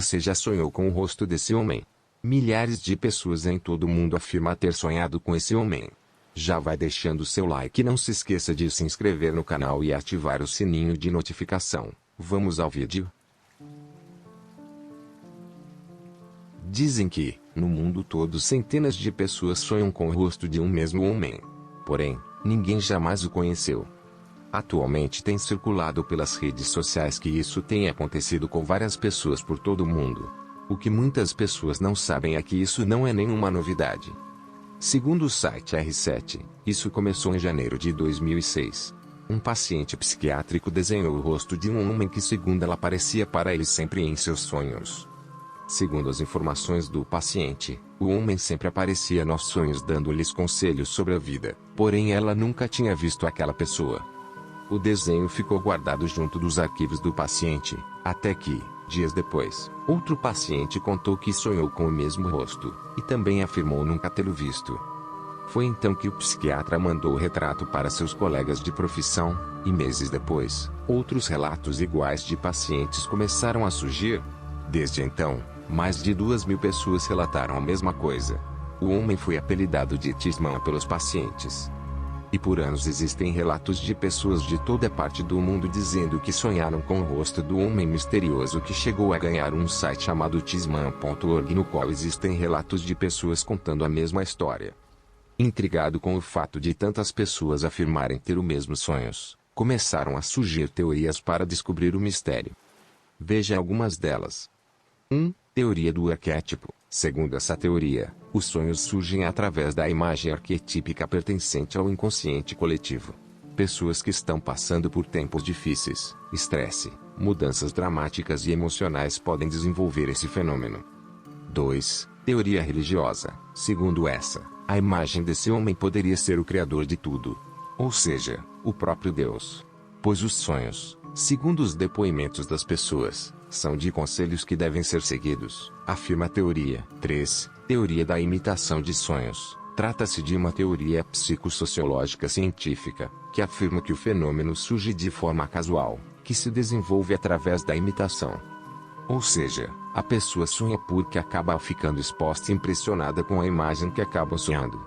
Você já sonhou com o rosto desse homem? Milhares de pessoas em todo o mundo afirmam ter sonhado com esse homem. Já vai deixando seu like e não se esqueça de se inscrever no canal e ativar o sininho de notificação. Vamos ao vídeo? Dizem que, no mundo todo, centenas de pessoas sonham com o rosto de um mesmo homem. Porém, ninguém jamais o conheceu. Atualmente tem circulado pelas redes sociais que isso tem acontecido com várias pessoas por todo o mundo. O que muitas pessoas não sabem é que isso não é nenhuma novidade. Segundo o site R7, isso começou em janeiro de 2006. Um paciente psiquiátrico desenhou o rosto de um homem que, segundo ela, aparecia para ele sempre em seus sonhos. Segundo as informações do paciente, o homem sempre aparecia nos sonhos dando-lhes conselhos sobre a vida, porém ela nunca tinha visto aquela pessoa. O desenho ficou guardado junto dos arquivos do paciente, até que, dias depois, outro paciente contou que sonhou com o mesmo rosto, e também afirmou nunca tê-lo visto. Foi então que o psiquiatra mandou o retrato para seus colegas de profissão, e meses depois, outros relatos iguais de pacientes começaram a surgir. Desde então, mais de 2.000 pessoas relataram a mesma coisa. O homem foi apelidado de Tisman pelos pacientes. E por anos existem relatos de pessoas de toda parte do mundo dizendo que sonharam com o rosto do homem misterioso que chegou a ganhar um site chamado Tisman.org, no qual existem relatos de pessoas contando a mesma história. Intrigado com o fato de tantas pessoas afirmarem ter os mesmos sonhos, começaram a surgir teorias para descobrir o mistério. Veja algumas delas. 1. Teoria do arquétipo. Segundo essa teoria, os sonhos surgem através da imagem arquetípica pertencente ao inconsciente coletivo. Pessoas que estão passando por tempos difíceis, estresse, mudanças dramáticas e emocionais podem desenvolver esse fenômeno. 2. Teoria religiosa. Segundo essa, a imagem desse homem poderia ser o criador de tudo. Ou seja, o próprio Deus. Pois os sonhos, segundo os depoimentos das pessoas, são de conselhos que devem ser seguidos, afirma a teoria. 3. Teoria da imitação de sonhos. Trata-se de uma teoria psicossociológica científica, que afirma que o fenômeno surge de forma casual, que se desenvolve através da imitação. Ou seja, a pessoa sonha porque acaba ficando exposta e impressionada com a imagem que acaba sonhando.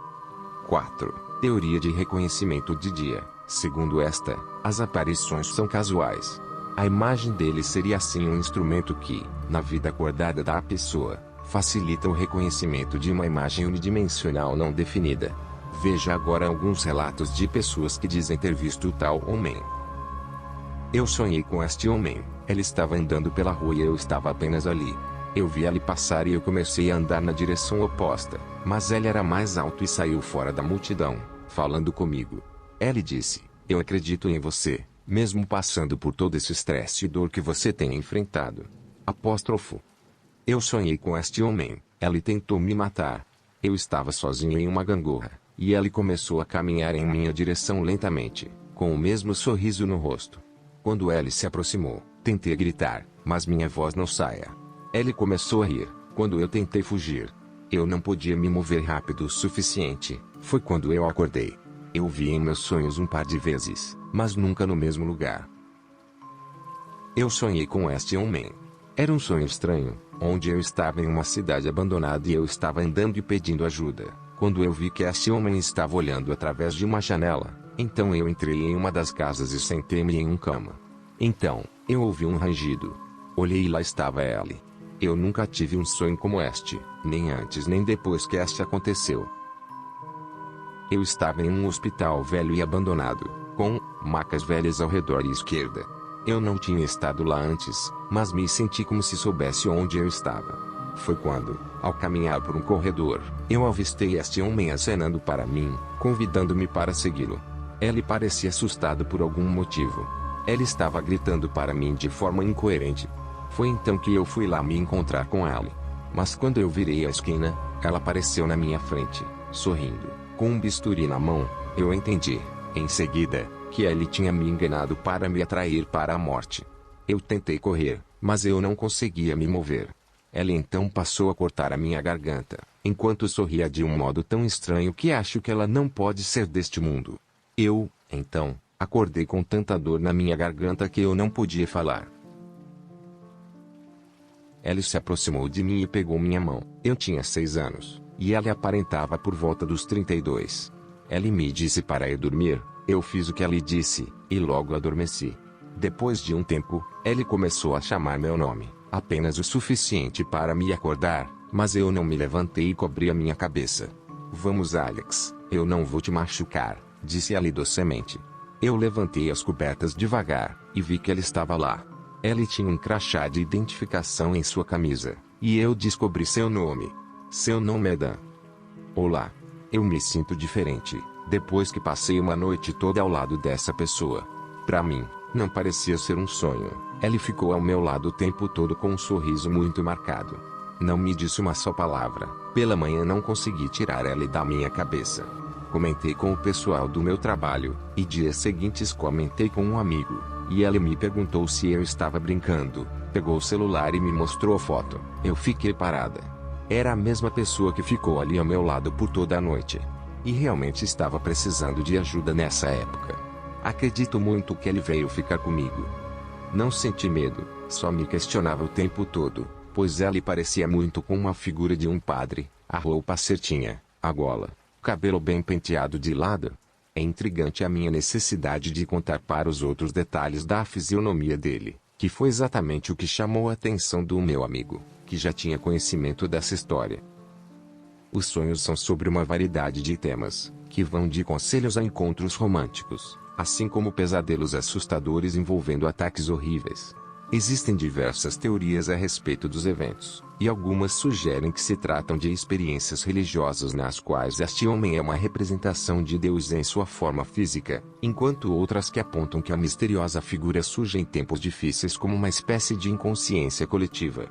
4. Teoria de reconhecimento de dia. Segundo esta, as aparições são casuais. A imagem dele seria assim um instrumento que, na vida acordada da pessoa, facilita o reconhecimento de uma imagem unidimensional não definida. Veja agora alguns relatos de pessoas que dizem ter visto tal homem. Eu sonhei com este homem. Ele estava andando pela rua e eu estava apenas ali. Eu vi ele passar e eu comecei a andar na direção oposta, mas ele era mais alto e saiu fora da multidão, falando comigo. Ele disse: "Eu acredito em você, mesmo passando por todo esse estresse e dor que você tem enfrentado." Apóstrofo. Eu sonhei com este homem. Ele tentou me matar. Eu estava sozinho em uma gangorra, e ele começou a caminhar em minha direção lentamente, com o mesmo sorriso no rosto. Quando ele se aproximou, tentei gritar, mas minha voz não saía. Ele começou a rir. Quando eu tentei fugir, eu não podia me mover rápido o suficiente. Foi quando eu acordei. Eu vi em meus sonhos um par de vezes, mas nunca no mesmo lugar. Eu sonhei com este homem. Era um sonho estranho, onde eu estava em uma cidade abandonada e eu estava andando e pedindo ajuda, quando eu vi que este homem estava olhando através de uma janela. Então eu entrei em uma das casas e sentei-me em uma cama. Então, eu ouvi um rangido. Olhei e lá estava ele. Eu nunca tive um sonho como este, nem antes nem depois que este aconteceu. Eu estava em um hospital velho e abandonado, com macas velhas ao redor à esquerda. Eu não tinha estado lá antes, mas me senti como se soubesse onde eu estava. Foi quando, ao caminhar por um corredor, eu avistei este homem acenando para mim, convidando-me para segui-lo. Ele parecia assustado por algum motivo. Ele estava gritando para mim de forma incoerente. Foi então que eu fui lá me encontrar com ele. Mas quando eu virei a esquina, ela apareceu na minha frente, sorrindo, com um bisturi na mão. Eu entendi, em seguida, que ele tinha me enganado para me atrair para a morte. Eu tentei correr, mas eu não conseguia me mover. Ela então passou a cortar a minha garganta, enquanto sorria de um modo tão estranho que acho que ela não pode ser deste mundo. Eu, então, acordei com tanta dor na minha garganta que eu não podia falar. Ellie se aproximou de mim e pegou minha mão. Eu tinha 6 anos, e ela aparentava por volta dos 32. Ellie me disse para ir dormir, eu fiz o que ela disse, e logo adormeci. Depois de um tempo, Ellie começou a chamar meu nome, apenas o suficiente para me acordar, mas eu não me levantei e cobri a minha cabeça. Vamos, Alex, eu não vou te machucar, disse Ellie docemente. Eu levantei as cobertas devagar, e vi que ela estava lá. Ellie tinha um crachá de identificação em sua camisa, e eu descobri seu nome. Seu nome é Dan. Olá. Eu me sinto diferente, depois que passei uma noite toda ao lado dessa pessoa. Para mim, não parecia ser um sonho. Ellie ficou ao meu lado o tempo todo com um sorriso muito marcado. Não me disse uma só palavra. Pela manhã não consegui tirar Ellie da minha cabeça. Comentei com o pessoal do meu trabalho, e dias seguintes comentei com um amigo, e Ellie me perguntou se eu estava brincando. Pegou o celular e me mostrou a foto. Eu fiquei parada. Era a mesma pessoa que ficou ali ao meu lado por toda a noite. E realmente estava precisando de ajuda nessa época. Acredito muito que ele veio ficar comigo. Não senti medo, só me questionava o tempo todo, pois ele parecia muito com uma figura de um padre, a roupa certinha, a gola, o cabelo bem penteado de lado. É intrigante a minha necessidade de contar para os outros detalhes da fisionomia dele, que foi exatamente o que chamou a atenção do meu amigo, que já tinha conhecimento dessa história. Os sonhos são sobre uma variedade de temas, que vão de conselhos a encontros românticos, assim como pesadelos assustadores envolvendo ataques horríveis. Existem diversas teorias a respeito dos eventos, e algumas sugerem que se tratam de experiências religiosas nas quais este homem é uma representação de Deus em sua forma física, enquanto outras que apontam que a misteriosa figura surge em tempos difíceis como uma espécie de inconsciência coletiva.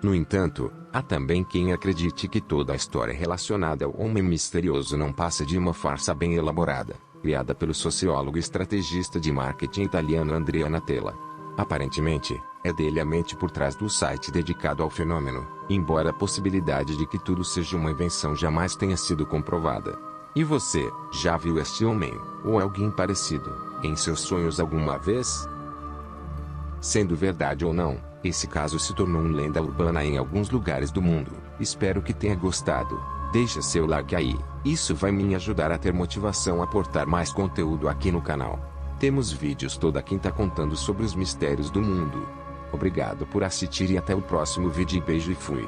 No entanto, há também quem acredite que toda a história relacionada ao homem misterioso não passa de uma farsa bem elaborada, criada pelo sociólogo e estrategista de marketing italiano Andrea Natella. Aparentemente, é dele a mente por trás do site dedicado ao fenômeno, embora a possibilidade de que tudo seja uma invenção jamais tenha sido comprovada. E você, já viu este homem, ou alguém parecido, em seus sonhos alguma vez? Sendo verdade ou não, esse caso se tornou uma lenda urbana em alguns lugares do mundo. Espero que tenha gostado. Deixa seu like aí, isso vai me ajudar a ter motivação a aportar mais conteúdo aqui no canal. Temos vídeos toda quinta contando sobre os mistérios do mundo. Obrigado por assistir e até o próximo vídeo. Beijo e fui.